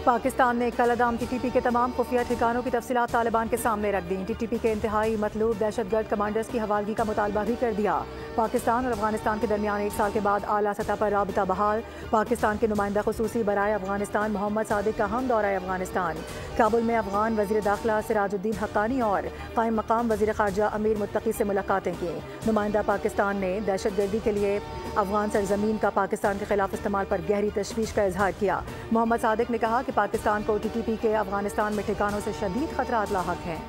पाकिस्तान ने कलअदम टीटीपी के तमाम खुफिया ठिकानों की तफसीलात तालिबान के सामने रख दी। टीटीपी के इंतहाई मतलूब दहशतगर्द कमांडर्स की हवालगी का मुतालबा भी कर दिया। पाकिस्तान और अफगानिस्तान के दरमियान 1 साल के बाद आला सतह पर राबता बहाल। पाकिस्तान के नुमाइंदा खुसूसी बराए अफगानिस्तान मोहम्मद सादिक का हम दौरा अफगानिस्तान। काबुल में अफगान वजीर दाखिला सिराजुद्दीन हक्कानी और कायम मकाम वजीर खारजा अमीर मुत्तकी से मुलाकातें की। नुमाइंदा पाकिस्तान ने दहशतगर्दी के लिए अफगान सरजमीन का पाकिस्तान के खिलाफ इस्तेमाल पर गहरी तशवीश का इजहार किया। मोहम्मद सादिक ने कहा कि पाकिस्तान को टीटीपी के अफगानिस्तान में ठिकानों से शदीद खतरात लाहक हैं।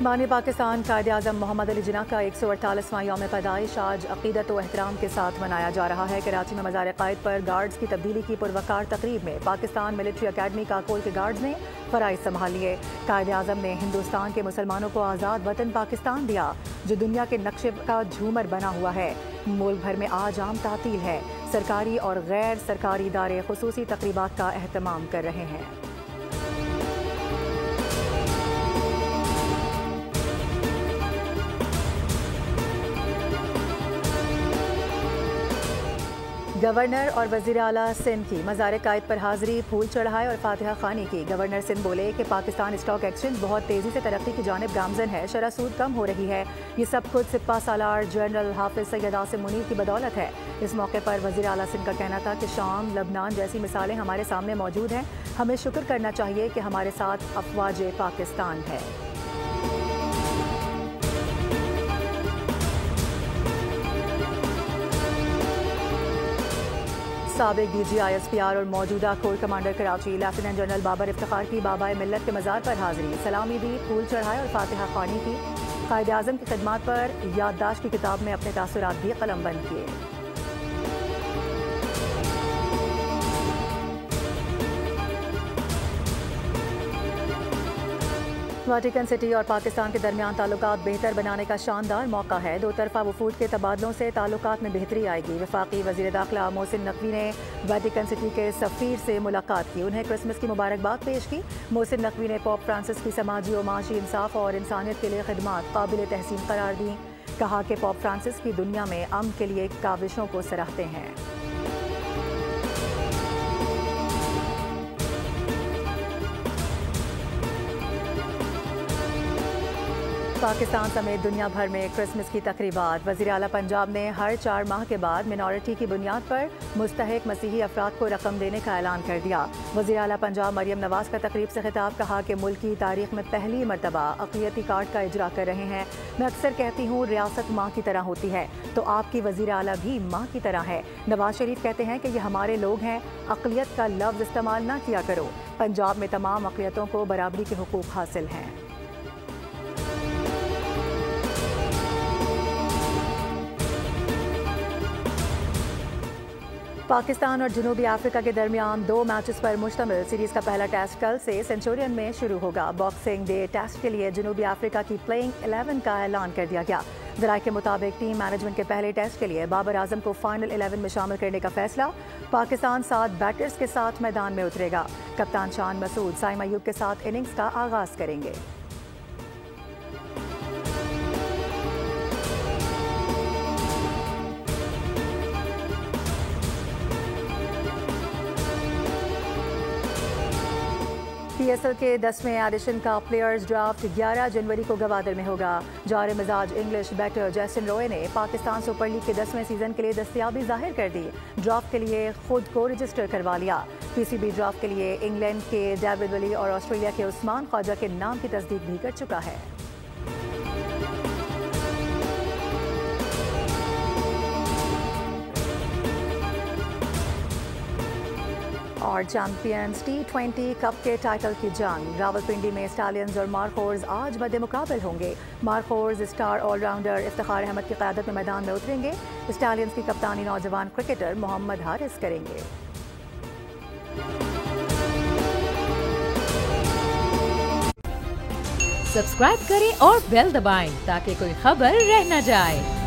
बानी पाकिस्तान कायद-ए-आज़म मोहम्मद अली जिन्ना का 148वां यौम पैदाइश आज अक़ीदत व एहतराम के साथ मनाया जा रहा है। कराची में मज़ार क़ायद पर गार्ड्स की तब्दीली की पुरवकार तकरीब में पाकिस्तान मिलिट्री अकेडमी काकोल के गार्ड्स ने फ़राइज़ संभाल लिए। कायद-ए-आज़म ने हिंदुस्तान के मुसलमानों को आज़ाद वतन पाकिस्तान दिया जो दुनिया के नक्शे का झूमर बना हुआ है। मुल्क भर में आज आम तातील है। सरकारी और गैर सरकारी इदारे खुसूसी तक़रीबात का एहतमाम कर रहे हैं। गवर्नर और वज़ीर आला सिंध की मज़ार क़ायद पर हाज़िरी, फूल चढ़ाए और फातिहा ख़ानी की। गवर्नर सिंध बोले कि पाकिस्तान स्टॉक एक्सचेंज बहुत तेज़ी से तरक्की की जानिब गामज़न है। शरह सूद कम हो रही है। ये सब कुछ सिपा सालार जनरल हाफिज़ सैयद आसिम मुनीर की बदौलत है। इस मौके पर वज़ीर आला सिंध का कहना था कि शाम, लबनान जैसी मिसालें हमारे सामने मौजूद हैं। हमें शुक्र करना चाहिए कि हमारे साथ अफ़वाज पाकिस्तान है। साबिक DG-ISPR और मौजूदा corps commander Karachi lieutenant general Babar Iftikhar की बाबाए मिल्लत के मज़ार पर हाज़िरी, सलामी दी, फूल चढ़ाए और फातिहा ख़ानी की। कायद-ए-आज़म की खिदमत पर याददाश्त की किताब में अपने तासुरात भी कलमबंद किए। वाटिकन सिटी और पाकिस्तान के दरमियान ताल्लुकात बेहतर बनाने का शानदार मौका है। दो तरफा वफूद के तबादलों से ताल्लुकात में बेहतरी आएगी। वफाकी वज़ीर दाखिला मोहसिन नकवी ने वाटिकन सिटी के सफ़ीर से मुलाकात की, उन्हें क्रिसमस की मुबारकबाद पेश की। मोहसिन नकवी ने पोप फ्रांसिस की समाजी और माशी इंसाफ और इंसानियत के लिए खिदमात काबिल तहसीन करार दी। कहा कि पोप फ्रांसिस की दुनिया में अमन के लिए काविशों को सराहते हैं। पाकिस्तान समेत दुनिया भर में क्रिसमस की तकरीबात। वज़ीर आला पंजाब ने हर 4 माह के बाद मिनॉरिटी की बुनियाद पर मुस्तहिक मसीही अफराद को रकम देने का ऐलान कर दिया। वज़ीर आला पंजाब मरियम नवाज का तकरीब से खिताब, कहा कि मुल्क की तारीख में पहली मरतबा अक़लियती कार्ड का इजरा कर रहे हैं। मैं अक्सर कहती हूँ रियासत माँ की तरह होती है तो आपकी वज़ीर आला भी माँ की तरह है। नवाज शरीफ कहते हैं कि ये हमारे लोग हैं, अक़लियत का लफ्ज़ इस्तेमाल ना किया करो। पंजाब में तमाम अक़लियतों को बराबरी के हुकूक हासिल हैं। पाकिस्तान और जनूबी अफ्रीका के दरमियान 2 मैचेस पर मुश्तमिल सीरीज का पहला टेस्ट कल से सेंचुरियन में शुरू होगा। बॉक्सिंग डे टेस्ट के लिए जनूबी अफ्रीका की प्लेइंग 11 का ऐलान कर दिया गया। ज़राए के मुताबिक टीम मैनेजमेंट के पहले टेस्ट के लिए बाबर आजम को फाइनल 11 में शामिल करने का फैसला। पाकिस्तान 7 बैटर्स के साथ मैदान में उतरेगा। कप्तान शान मसूद साइम अयूब के साथ इनिंग्स का आगाज करेंगे। PSL के 10वें एडिशन का प्लेयर्स ड्राफ्ट 11 जनवरी को गवादर में होगा। जारे मिजाज इंग्लिश बैटर जैसन रॉय ने पाकिस्तान सुपर लीग के 10वें सीजन के लिए दस्तयाबी जाहिर कर दी। ड्राफ्ट के लिए खुद को रजिस्टर करवा लिया। PCB ड्राफ्ट के लिए इंग्लैंड के डेविड विली और ऑस्ट्रेलिया के उस्मान ख्वाजा के नाम की तस्दीक भी कर चुका है। और चैंपियंस T20 कप के टाइटल की जंग। रावलपिंडी में स्टालियंस और मारखोर्स आज मद्दे मुकाबल होंगे। मारखोर्स स्टार ऑलराउंडर इफ्तिखार अहमद की क़यादत में मैदान में उतरेंगे। स्टालियंस की कप्तानी नौजवान क्रिकेटर मोहम्मद हारिस करेंगे। सब्सक्राइब करें और बेल दबाएं ताकि कोई खबर रह न जाए।